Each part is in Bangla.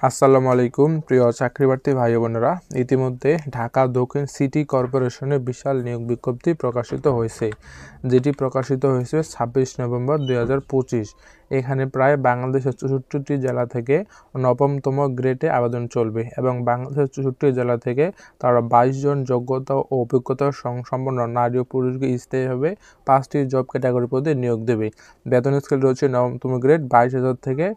আসসালামু আলাইকুম প্রিয় চাকরিপ্রার্থী ভাই বোনেরা। ইতিমধ্যে ঢাকা দক্ষিণ সিটি কর্পোরেশনে বিশাল নিয়োগ বিজ্ঞপ্তি প্রকাশিত হয়েছে, যেটি প্রকাশিত হয়েছে 26 নভেম্বর 2025। এখানে প্রায় বাংলাদেশের 64টি জেলা থেকে 9তম গ্রেডে আবেদন চলবে এবং বাংলাদেশের 64টি জেলা থেকে তারা 22 জন যোগ্যতা ও অভিজ্ঞতা সম্পন্ন নারী ও পুরুষকে স্থায়ীভাবে 5টি জব ক্যাটাগরি পদে নিয়োগ দেবে। বেতন স্কেল রয়েছে 9তম গ্রেড 22,000 থেকে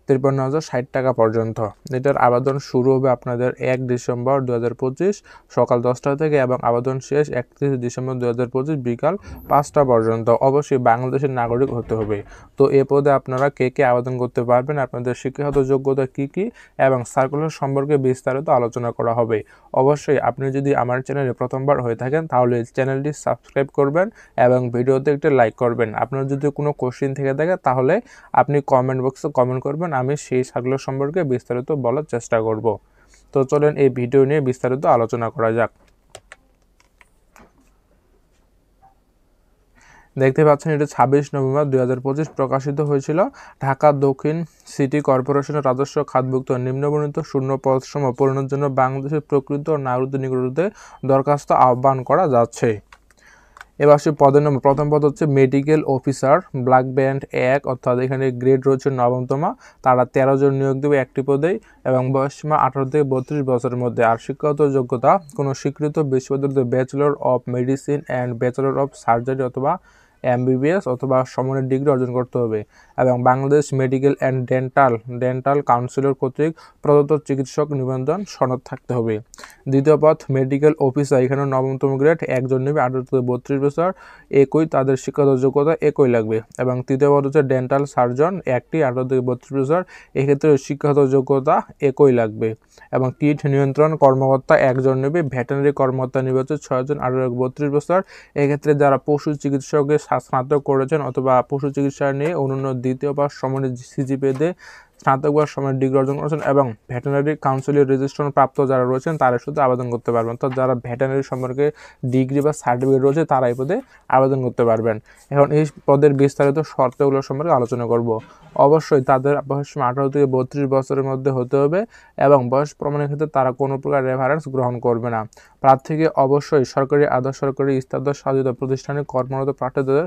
53,060 টাকা পর্যন্ত। এটার আবেদন শুরু হবে আপনাদের 1 ডিসেম্বর 2025 সকাল 10টা থেকে এবং আবেদন শেষ 31 ডিসেম্বর 2025 বিকাল 5টা পর্যন্ত। অবশ্যই বাংলাদেশের নাগরিক হতে হবে। তো এ পদে আপনারা কে আবেদন করতে পারবেন, আপনাদের শিক্ষাগত যোগ্যতা কি এবং সার্কুলার সম্পর্কে বিস্তারিত আলোচনা করা হবে। অবশ্যই আপনি যদি আমার চ্যানেলে প্রথমবার হয়ে থাকেন তাহলে চ্যানেলটি সাবস্ক্রাইব করবেন এবং ভিডিওতে একটি লাইক করবেন। আপনার যদি কোনো কোশ্চেন থেকে থাকে তাহলে আপনি কমেন্ট বক্সে কমেন্ট করবেন, আমি সেই সার্কুলার সম্পর্কে বিস্তারিত বলার চেষ্টা করব। তো চলেন এই ভিডিও নিয়ে বিস্তারিত আলোচনা করা যাক। দেখতে পাচ্ছেন এটা 26 নভেম্বর 2025 প্রকাশিত হয়েছিল। ঢাকা দক্ষিণ সিটি কর্পোরেশনের রাজস্ব খাতভুক্ত নিম্নবর্ণিত শূন্য পদসমূহ পূরণের জন্য বাংলাদেশের প্রকৃত নাগরিকদের নিকটতে দরখাস্ত আহ্বান করা যাচ্ছে। এবার সে পদের নম্বর প্রথম পদ হচ্ছে মেডিকেল অফিসার ব্ল্যাক ব্যান্ড 1, অর্থাৎ এখানে গ্রেড রয়েছে 9তম। তারা 13 জন নিয়োগ দেবে একটি পদেই এবং বয়সসীমা 18 থেকে 32 বছরের মধ্যে। আর শিক্ষাগত যোগ্যতা কোনো স্বীকৃত বিশ্ববিদ্যালয়তে bachelor of medicine and bachelor of surgery অথবা MBBS অথবা সমমানের ডিগ্রি অর্জন করতে হবে এবং Bangladesh medical and dental councillor কর্তৃক প্রদত্ত চিকিৎসক নিবন্ধন সনদ থাকতে হবে। দ্বিতীয় পদ মেডিকেল অফিসার, এখানে 9তম গ্রেড, একজন নেবে 18 থেকে 32 বছর, একই তাদের শিক্ষাগত যোগ্যতা একই লাগবে। এবং তৃতীয় পদ হচ্ছে ডেন্টাল সার্জন, একটি 18 থেকে 32 বছর, এক্ষেত্রে শিক্ষাগত যোগ্যতা একই লাগবে। এবং কীট নিয়ন্ত্রণ কর্মকর্তা একজন নেবে, ভেটেরিনারি কর্মকর্তা নেবে হচ্ছে 6 জন 18 থেকে 32 বছর, এক্ষেত্রে যারা পশু চিকিৎসকের স্নাতক করেছেন অথবা পশু চিকিৎসা নিয়ে অন্যান্য দ্বিতীয় বা সমমানের সিজিপিএতে স্নাতক বা সমমানের ডিগ্রি অর্জন করেছেন এবং ভেটেরিনারি কাউন্সিলের রেজিস্ট্রেশন প্রাপ্ত যারা রয়েছেন তারা শুধু আবেদন করতে পারবেন। তো যারা ভেটেরিনারি সম্পর্কে ডিগ্রি বা সার্টিফিকেট রয়েছে তারা এই পদে আবেদন করতে পারবেন। এখন এই পদের বিস্তারিত শর্তগুলো সম্পর্কে আলোচনা করব। অবশ্যই তাদের বয়স 18 থেকে 32 বছরের মধ্যে হতে হবে এবং বয়স প্রমাণের ক্ষেত্রে তারা কোনো প্রকার রেফারেন্স গ্রহণ করবে না। প্রার্থীকে অবশ্যই সরকারি, আধা সরকারি, স্থানীয় শাসিত প্রতিষ্ঠানে কর্মরত প্রার্থীদের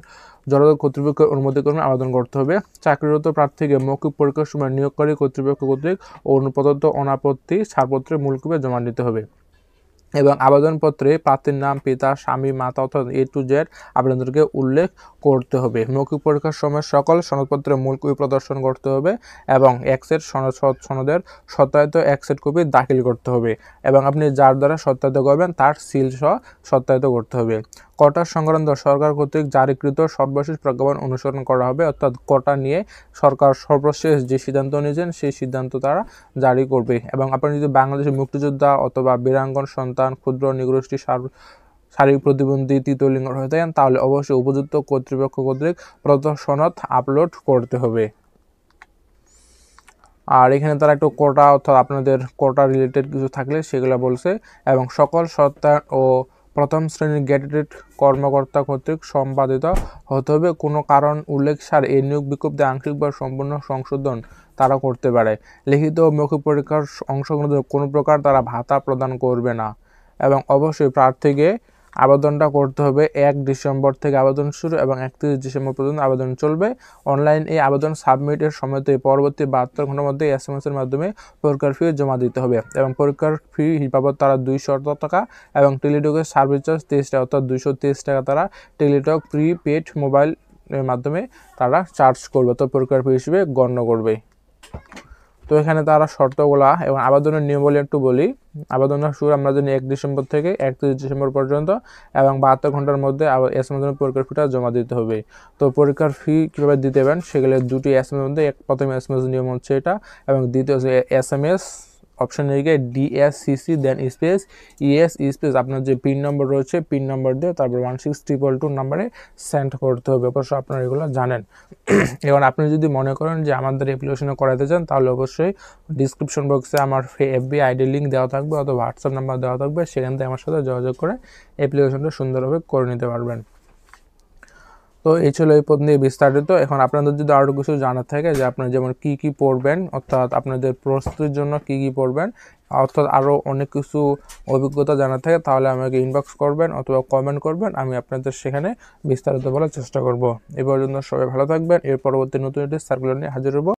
জনতা কর্তৃপক্ষের অনুমতিক্রমে আবেদন করতে হবে। চাকরিরত প্রার্থীকে মৌখিক পরীক্ষার সময় নিয়োগকারী কর্তৃপক্ষ কর্তৃক অনুপ্রদত্ত অনাপত্তি ছাড়পত্রে মূল কপি জমা দিতে হবে এবং আবেদনপত্রে প্রার্থীর নাম, পিতা, স্বামী, মাতা অর্থাৎ A to Z আবেদনকে উল্লেখ করতে হবে। মৌখিক পরীক্ষার সময় সকল সনদপত্রের মূল কপি প্রদর্শন করতে হবে এবং এক সেট সনদের সত্যায়িত এক সেট কপি দাখিল করতে হবে এবং আপনি যার দ্বারা সত্যায়িত করবেন তার সিল সহ সত্যায়িত করতে হবে। কোটা সংক্রান্ত সরকার কর্তৃক জারিকৃত সর্বশেষ প্রজ্ঞাপন অনুসরণ করা হবে, অর্থাৎ কোটা নিয়ে সরকার সর্বশেষ যে সিদ্ধান্ত নিয়েছেন সেই সিদ্ধান্ত তারা জারি করবে। এবং আপনি যদি বাংলাদেশের মুক্তিযোদ্ধা অথবা বীরাঙ্গন সন্তান, ক্ষুদ্র নিগোষ্ঠী, শারীরিক প্রতিবন্ধী, তৃতীয় লিঙ্গ হয়ে থাকেন তাহলে অবশ্যই উপযুক্ত কর্তৃপক্ষ কর্তৃক প্রদত্ত সনদ আপলোড করতে হবে। আর এখানে তারা একটু কোটা অর্থাৎ আপনাদের কোটা রিলেটেড কিছু থাকলে সেগুলো বলছে এবং সকল সত্যায়ন ও প্রথম শ্রেণীর গ্যাজেটেড কর্মকর্তা কর্তৃক সম্পাদিত হতে হবে। কোনো কারণ উল্লেখ ছাড়া এই নিয়োগ বিজ্ঞপ্তি আংশিক বা সম্পূর্ণ সংশোধন তারা করতে পারে। লিখিত ও মৌখিক পরীক্ষার অংশগ্রহণের কোনো প্রকার তারা ভাতা প্রদান করবে না এবং অবশ্যই প্রার্থীকে আবেদনটা করতে হবে 1 ডিসেম্বর থেকে আবেদন শুরু এবং 31 ডিসেম্বর পর্যন্ত আবেদন চলবে। অনলাইন এই আবেদন সাবমিটের সময়তে পরবর্তী 72 ঘন্টার মধ্যে SMS এর মাধ্যমে পরীক্ষার ফি জমা দিতে হবে এবং পরীক্ষার ফি বাবদ তারা 200 টাকা এবং টেলিটকের সার্ভিস চার্জ 23 টাকা অর্থাৎ 223 টাকা তারা টেলিটক প্রিপেড মোবাইল এর মাধ্যমে তারা চার্জ করবে, তো পরীক্ষার ফি হিসেবে গণ্য করবে। তো এখানে তারা শর্তগুলা এবং আবেদনের নিয়মাবলী একটু বলি। আবেদনের শুরু আমরা জানি 1 ডিসেম্বর থেকে 31 ডিসেম্বর পর্যন্ত এবং 72 ঘন্টার মধ্যে SMS পরীক্ষার ফিটা জমা দিতে হবে। তো পরীক্ষার ফি কীভাবে দিতে পারেন সেগুলো দুটি SMS মধ্যে প্রথম SMS নিয়ম হচ্ছে এটা এবং দ্বিতীয় SMS অপশন এদিকে DSCC দেন স্পেস ES স্পেস আপনার যে পিন নম্বর রয়েছে পিন নম্বর দিয়ে তারপর 16222 নাম্বারে সেন্ড করতে হবে। অবশ্যই আপনারা এগুলো জানেন। এবং আপনি যদি মনে করেন যে আমাদের অ্যাপ্লিকেশনে করাতে চান তাহলে অবশ্যই ডিসক্রিপশন বক্সে আমার FB ID লিঙ্ক দেওয়া থাকবে অথবা হোয়াটসঅ্যাপ নাম্বার দেওয়া থাকবে, সেখান থেকে আমার সাথে যোগাযোগ করে অ্যাপ্লিকেশনটা সুন্দরভাবে করে নিতে পারবেন। তো এই ছিল এই পদ নিয়ে বিস্তারিত। এখন আপনাদের যদি আরও কিছু জানার থাকে যে আপনারা যেমন কী পড়বেন, অর্থাৎ আপনাদের প্রস্তুতির জন্য কী পড়বেন, অর্থাৎ আরও অনেক কিছু অভিজ্ঞতা জানার থাকে, তাহলে আমাকে ইনবক্স করবেন অথবা কমেন্ট করবেন, আমি আপনাদের সেখানে বিস্তারিত বলার চেষ্টা করব। এ পর্যন্ত সবাই ভালো থাকবেন। এর পরবর্তী নতুন একটি সার্কুলার নিয়ে হাজির হব।